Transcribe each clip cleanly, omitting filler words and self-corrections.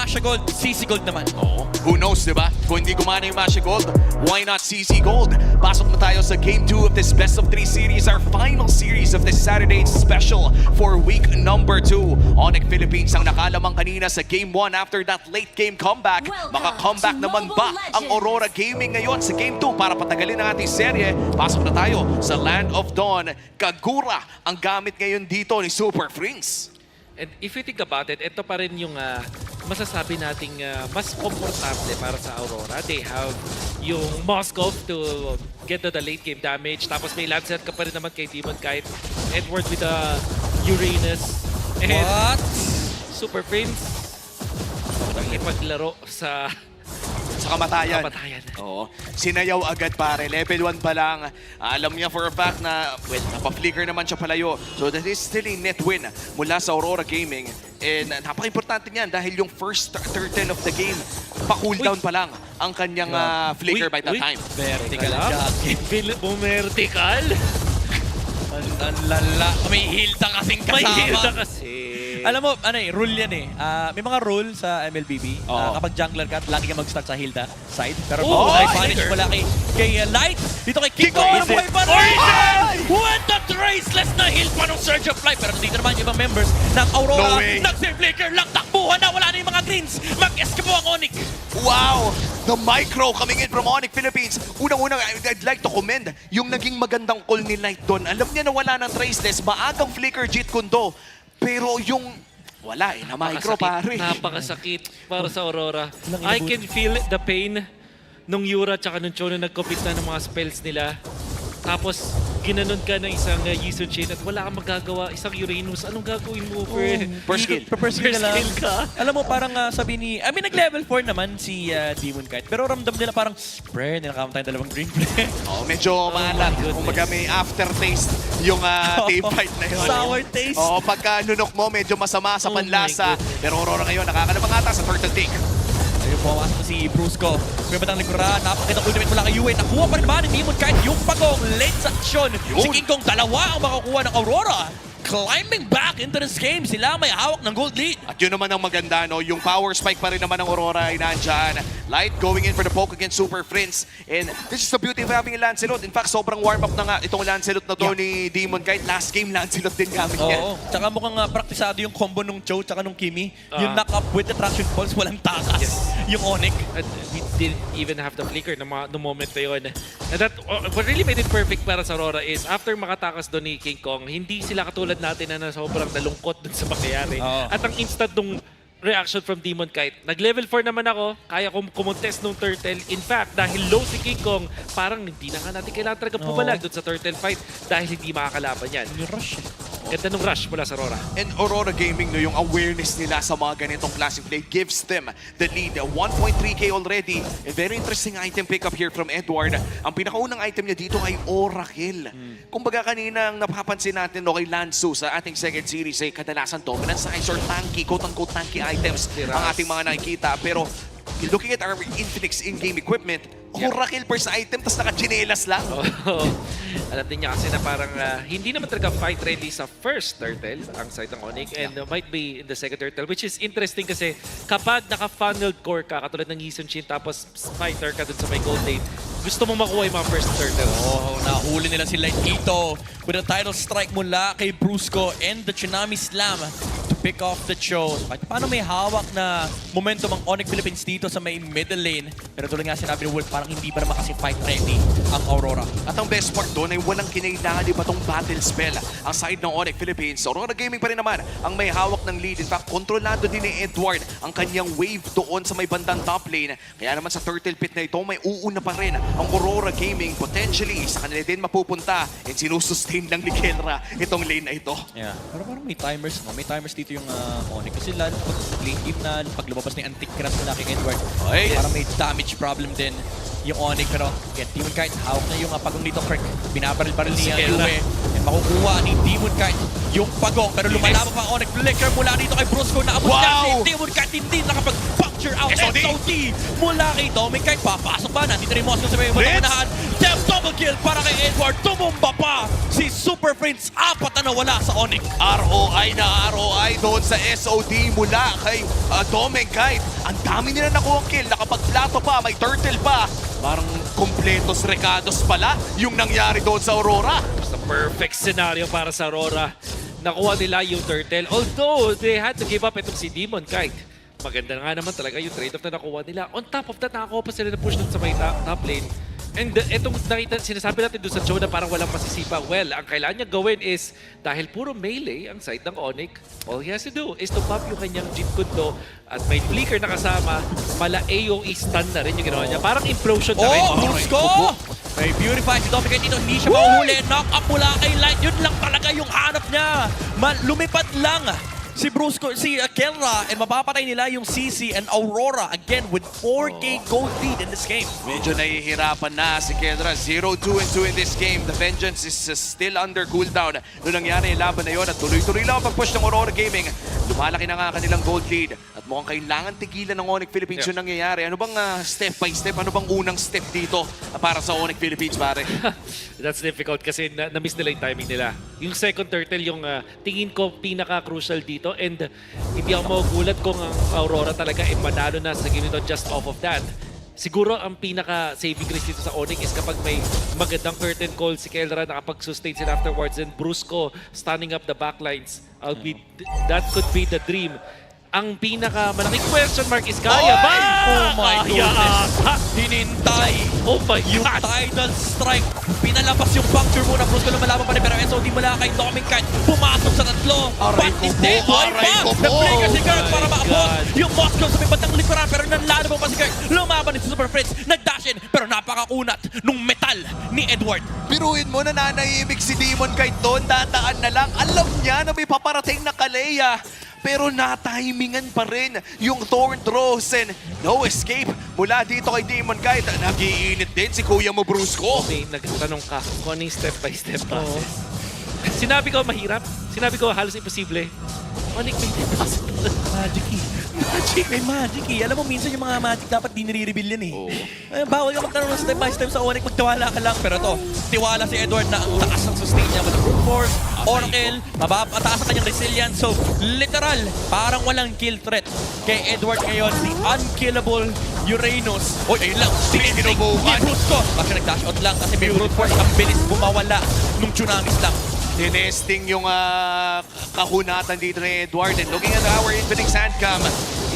Masha Gold, CC Gold naman. Oo. Who knows, di ba? Kung hindi gumana yung Masha Gold, why not CC Gold? Pasok na tayo sa Game 2 of this Best of 3 series, our final series of this Saturday special for week number 2. Onyx Philippines ang nakalamang kanina sa Game 1 after that late game comeback. Maka-comeback naman ba ang Aurora Gaming ngayon sa Game 2 para patagalin ang ating serye? Pasok na tayo sa Land of Dawn. Kagura ang gamit ngayon dito ni Super Frings. And if you think about it, ito pa rin yung masasabi nating mas komportable para sa Aurora. They have yung Moskov to get to the late game damage. Tapos may Lancet ka pa rin naman kay Demon kahit Edward with the Uranus. And What? Super Prince. Ipaglaro sa Kamatayan. kamatayan. Oo. Sinayaw agad pare. Level 1 pa lang. Alam niya for a fact na, well, napaflicker naman siya palayo. So that is still a net win mula sa Aurora Gaming. And napaka-importante niyan dahil yung first turtle of the game, pa-cooldown pa lang ang kanyang flicker by that time. Vertical Kala? jockey. Bumertical? Ang lala. May hilta kasing May kasama. hilda kasi. Alam mo, rule yan eh. May mga rule sa MLBB. Oo. Kapag jungler ka, lagi ka mag-start sa Hilda side. Pero Oh, may nice. advantage wala kay Light. Dito kay Kiko. Kiko, Ano buhay pa rin? Ay! What the traceless na heal pa ng Surge of Life. Pero dito naman yung ibang members ng Aurora. No way. Nag-flicker lang. Takbuhan na. Wala na yung mga greens. Mag-escape po ang Onyx. Wow! The micro coming in from Onyx Philippines. Unang-unang, I'd like to commend yung naging magandang call ni Light doon. Alam niya na wala ng traceless. Maagang flicker Jeet Kundo. Pero yung wala eh, na micro pare. Napakasakit para sa Aurora. Walang I inabot. can feel the pain nung Yura tsaka nung Chono nag-compete na ng mga spells nila. Tapos, ginanon ka ng isang Yisun Chain at wala kang magagawa. Isang Uranus, anong gagawin mo, pre? First skill. First skill First na lang. skill ka. Alam mo, parang sabi ni... nag-level 4 naman si Demon Kite. Pero ramdam nila parang, pre, ninakam tayong dalawang green play. Oh, medyo maalat. my goodness. Kumbaga may aftertaste yung team fight na yun. Sour taste. Oo, pagka nunok mo, medyo masama sa Oh my panlasa. goodness. Pero Aurora ngayon, nakakalaman ata sa turtle take. Ayun po, pumasok si Brusco. May batang likuran. Napakita ultimate mula kay Yue. Nakuha pa rin ba ni Demon kahit yung pagong late sa aksyon. Yun. Si King Kong dalawa ang makakuha ng Aurora. Climbing back into this game. Sila may hawak ng gold lead. At yun naman ang maganda, no? Yung power spike pa rin naman ng Aurora ay nandyan. Light going in for the poke against Super Prince. And this is the beauty of having a Lancelot. In fact, sobrang warm-up na nga itong Lancelot na to ni Demon. Kahit last game, Lancelot din gamit niya. Oo. Tsaka mukhang praktisado yung combo nung Cho tsaka nung Kimi. Yung knock-up with the traction pulse, walang takas. Yung Onyx. And we didn't even have the flicker no moment na yun. And that, what really made it perfect para sa Aurora is after makatakas doon ni King Kong, hindi sila katulad natin na sobrang nalungkot dun sa mangyayari. Oo. At ang instant nung reaction from Demon Kite, nag-level 4 naman ako, kaya kong kumontest nung Turtle. In fact, dahil low si King Kong, parang hindi na nga natin kailangan talaga pumalag dun sa Turtle fight dahil hindi makakalaban yan. Yung rush. Ganda nung rush mula sa Aurora. And Aurora Gaming, no, yung awareness nila sa mga ganitong classic play gives them the lead. 1.3k already. A very interesting item pickup here from Edward. Ang pinakaunang item niya dito ay Oracle. Kumbaga kanina ang napapansin natin no, kay Lanzu sa ating second series ay kadalasan dominant size or tanky, quote-unquote tanky items ang ating mga nakikita. Pero looking at our Infinix in-game equipment, Oracle per sa item, tas naka-chinelas lang. Alam din niya kasi na parang hindi naman talaga fight ready sa first turtle ang side ng Onyx and might be in the second turtle, which is interesting kasi kapag naka-funneled core ka katulad ng Yisun Chin tapos fighter ka dun sa may gold lane, gusto mong makuha yung mga first turtle. Oh, nahuli nila si Light dito with a title strike mula kay Brusco and the Tsunami Slam to pick off the show. Kahit paano may hawak na momentum ang Onyx Philippines dito sa may middle lane. Pero tulad nga sinabi ni Wolf, parang hindi pa naman kasi fight ready ang Aurora. At ang best part doon ay walang kinailangan iba tong battle spell. Ang side ng Onyx Philippines, Aurora Gaming pa rin naman ang may hawak ng lead. In fact, kontrolado din ni Edward ang kanyang wave doon sa may bandang top lane. Kaya naman sa turtle pit na ito, may uuna pa rin ang Aurora Gaming. Potentially, sa kanila din mapupunta and sinusustain lang ni Kelra itong lane na ito. Yeah. Pero parang may timers, no? May timers dito yung Onyx. Kasi lalo pag lane game na, pag lumabas na yung antique crash na kay Edward, Ay, parang may damage problem din yung Onyx. Pero get Demon Kite, hawak na yung pagong dito, Kirk. Binabaril-baril niya Kelra. Yue. And makukuha ni Demon Kite yung pagong. Pero lumalaban pa ang Onyx. Flicker mula dito kay Brusco. Naabot niya si Demon Kite. Hindi nakapag-puncture out. SOD. SOD mula kay Demon Kite. Papasok ba? Nandito rin Moskov sa may Blitz. unahan. Double kill para kay Edward. Tumumba pa si Super Prince, 4 na nawala sa Onyx. ROI na ROI doon sa SOD mula kay Domenkite. Ang dami nila nakuha kill, nakapag-plato pa, may turtle pa. Parang kompletos recados pala yung nangyari doon sa Aurora. It's the perfect scenario para sa Aurora. Nakuha nila yung turtle. Although, they had to give up itong si Demon Kite. Maganda nga naman talaga yung trade-off na nakuha nila. On top of that, nakakuha pa sila na push dun sa may top lane. And itong nakita, sinasabi natin doon sa show na parang walang masisipa. Well, ang kailangan niya gawin is, dahil puro melee ang side ng Onyx, all he has to do is to pop yung kanyang Jeet Kundo at may flicker na kasama, mala AoE stun na rin yung ginawa niya. Parang implosion na rin. Oh, Brusco! May beautify si Dominicate dito, hindi siya mahuhuli. Knock up mula kay Light, yun lang talaga yung hanap niya. Lumipad lang si Brusco, si Kelra, and mapapatay nila yung CC and Aurora again with 4K gold lead in this game. Medyo nahihirapan na si Kendra. 0-2-2 in this game. The Vengeance is still under cooldown. Noong nangyari yung laban na yun at tuloy-tuloy lang ang pag-push ng Aurora Gaming. Lumalaki na nga kanilang gold lead at mukhang kailangan tigilan ng Onyx Philippines yung nangyayari. Ano bang step by step? Ano bang unang step dito para sa Onyx Philippines, pare? That's difficult kasi na-miss nila yung timing nila. Yung second turtle, yung tingin ko pinaka-crucial dito. And hindi ako magugulat kung ang Aurora talaga ay manalo na sa game nito just off of that. Siguro ang pinaka-saving grace dito sa Onyx is kapag may magandang curtain call si Kelra nakapag-sustain sila afterwards and Brusco stunning up the backlines. That could be the dream. Ang pinaka-malaking question mark is kaya ba? Oh my Kaya goodness. ata. Hinintay Oh my yung God! Tidal Strike. Pinalabas yung puncture muna. Brusco na malaban pa rin, pero SOD mula kay Dominicate. Pumasok sa tatlo. Aray ko po, Buhay aray pa! ko po. Nag-breaker si Kurt Oh para my maabot God. yung Moscow sa may bandang likuran, pero nanlalo mo pa si Kurt. Lumaban ni Super Prince. Nag-dash in, pero napakakunat nung metal ni Edward. Biruin mo, nananahimik si Demon Kite doon. Dadaan na lang. Alam niya na may paparating na Kalea. Pero natimingan pa rin yung Thorn Throws and no escape mula dito kay Demon Kite. Nag-iinit din si Kuya mo, Brusco. May nagtanong ka kung ano yung step-by-step process. Sinabi ko mahirap. Sinabi ko halos imposible. Onyx may impossible. Magic eh. Magic, may magic eh. Alam mo, minsan yung mga magic dapat di nire-reveal yan eh. Bawal ka magkaroon ng step by step sa Onyx, magtiwala ka lang. Pero to, tiwala si Edward na ang taas ng sustain niya with the brute force, Oracle, mataas ang kanyang resilience. So, literal, parang walang kill threat kay Edward ngayon. The unkillable Uranus. Oy, ayun lang. Tinubukan. Ni Brusco. Baka nag-dash out lang kasi may brute force. Ang bilis bumawala nung tsunamis lang. Tinesting yung kahunatan dito ni Edward. And looking at our infinite sandcam,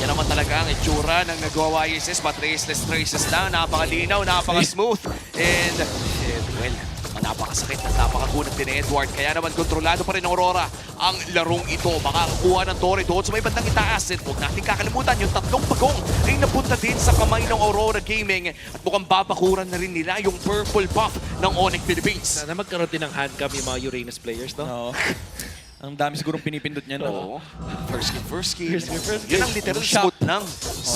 yan naman talaga ang itsura ng nagawa YSS. But traceless lang. Napakalinaw, napaka-smooth. And, well, napakasakit at napakakunat din ni Edward. Kaya naman kontrolado pa rin ng Aurora ang larong ito. Makakakuha ng Torre doon sa may bandang itaas. At huwag natin kakalimutan, yung tatlong pagong ay napunta din sa kamay ng Aurora Gaming. At mukhang babakuran na rin nila yung purple buff ng Onyx Philippines. Sana magkaroon din ng handcam yung mga Uranus players, no? Oo. Ang dami sigurong pinipindot niya, no? Oo. First kill. First Yun kill. ang literal Shot. smooth lang.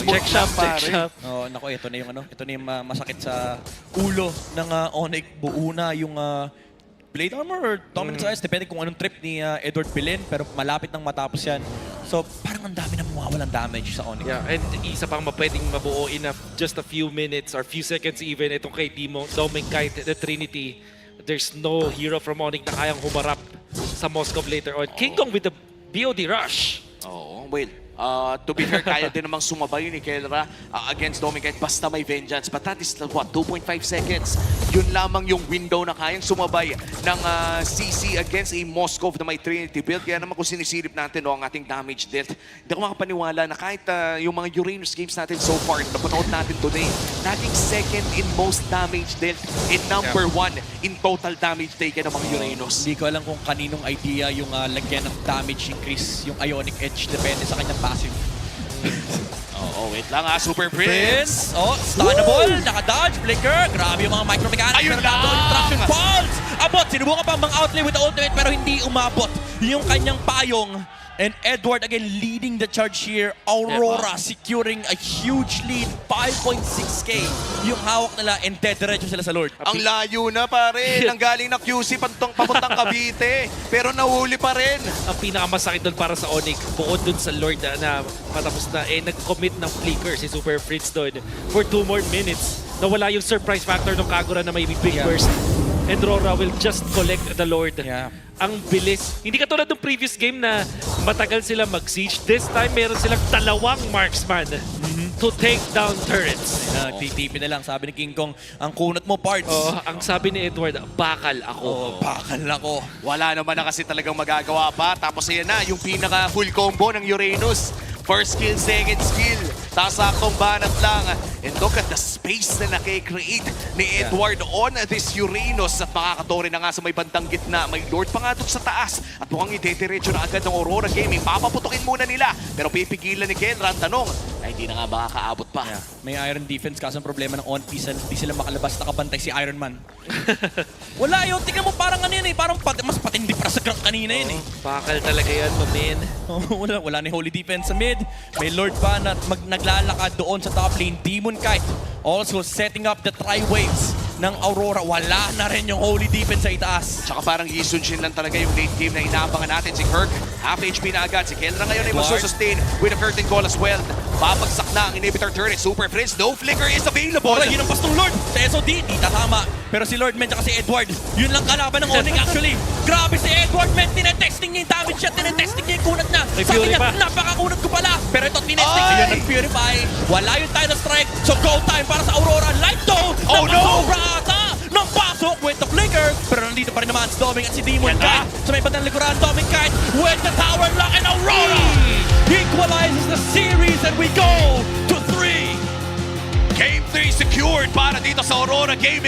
Check shop, check shop. Oh, nako, ito na yung ito na yung masakit sa ulo ng Onyx. Buo na yung plate armor or dominant size, depende kung anong trip ni Edward Pilin, pero malapit nang matapos yan. So, parang ang dami na mawawalang damage sa Onyx. Yeah, and isa pang pwedeng mabuo in just a few minutes or few seconds even itong kay Dominicate, the Trinity. There's no hero from Onyx na kayang humarap sa Moscow later on. King Kong with the BOD rush. Oo, well, to be fair, kaya din namang sumabay ni Kelra against Dominicate basta may vengeance. But that is, what, 2.5 seconds? Yun lamang yung window na kayang sumabay ng CC against a Moscow na may Trinity build. Kaya naman kung sinisilip natin ang ating damage dealt, hindi ako makapaniwala na kahit yung mga Uranus games natin so far, napanood natin today, naging second in most damage dealt in number 1 in total damage taken ng mga Uranus. Hindi ko alam kung kaninong idea yung lagyan ng damage increase, yung Ionic Edge, depende sa kanyang passive. Oo, wait lang Super Prince. Oh, stunnable, naka-dodge, flicker, grabe yung mga micro-mechanics. Ayun pero lang! nandoon yung traction pulse! Abot, sinubukan pa mang outlay with the ultimate pero hindi umabot yung kanyang payong. And Edward again leading the charge here. Aurora securing a huge lead, 5.6k yung hawak nila and dead diretso sila sa Lord. Ang layo na pare, nanggaling na QC papuntang Cavite, pero nahuli pa rin. Ang pinakamasakit doon para sa Onyx, bukod doon sa Lord na patapos na, nag-commit ng flicker si Super Fritz doon for 2 more minutes. Nawala yung surprise factor ng Kagura na may big burst. and Rora will just collect the Lord. Yeah. Ang bilis. Hindi katulad ng previous game na matagal sila mag-siege. This time, meron silang dalawang marksman to take down turrets. Titipin na lang, sabi ni King Kong, ang kunat mo parts. Oh, ang sabi ni Edward, bakal ako. Bakal ako. Wala naman na kasi talagang magagawa pa. Tapos ayan na, yung pinaka full combo ng Uranus. First skill, second skill. Tapos saktong banat lang. And look at the space na nakikreate ni Edward on this Uranus. At makakatore na nga sa may bandang gitna. May Lord pa nga doon sa taas. At mukhang idediretso na agad ng Aurora Gaming. Papaputukin muna nila. Pero pipigilan ni Kenra ang tanong. Ay, hindi na nga makakaabot pa. Yeah. May Iron Defense kaso ang problema ng On, di sila makalabas, nakabantay si Iron Man. Wala yun, tingnan mo parang ano yun eh, parang mas patindi para sa Grunk kanina yun eh. Bakal talaga yan, mamin. wala ni Holy Defense sa mid. May Lord pa na naglalakad doon sa top lane. Demon Kite also setting up the tri-waves ng Aurora. Wala na rin yung Holy Defense sa itaas. Tsaka parang Yisun Shin lang talaga yung late game na inaabangan natin. Si Kirk, half HP na agad. Si Kendra ngayon ay Edward. masusustain with a curtain call as well. Babagsak na ang inhibitor turret. Super Prince, no flicker is available. Yun ang pastong Lord sa SOD. Di tatama. Pero si Lord Men at si Edward, yun lang kalaban ng Onyx actually. Grabe si Edward Men, tinetesting niya yung damage niya, tinetesting niya yung kunat niya. May Sabi Fury niya, pa. napakakunat ko pala. Pero ito tinesting, Ay! ayun nag-purify. Wala yung Tidal Strike, so go time para sa Aurora. Light Dome, Oh, no! napasobra ata ng pasok with the flicker. Pero nandito pa rin naman si Doming at si Demon Yan na. Kite. Sa may bandang likuran, Doming Kite with the tower lock and Aurora equalizes the series and we go to 3. Game 3 secured para dito sa Aurora Gaming.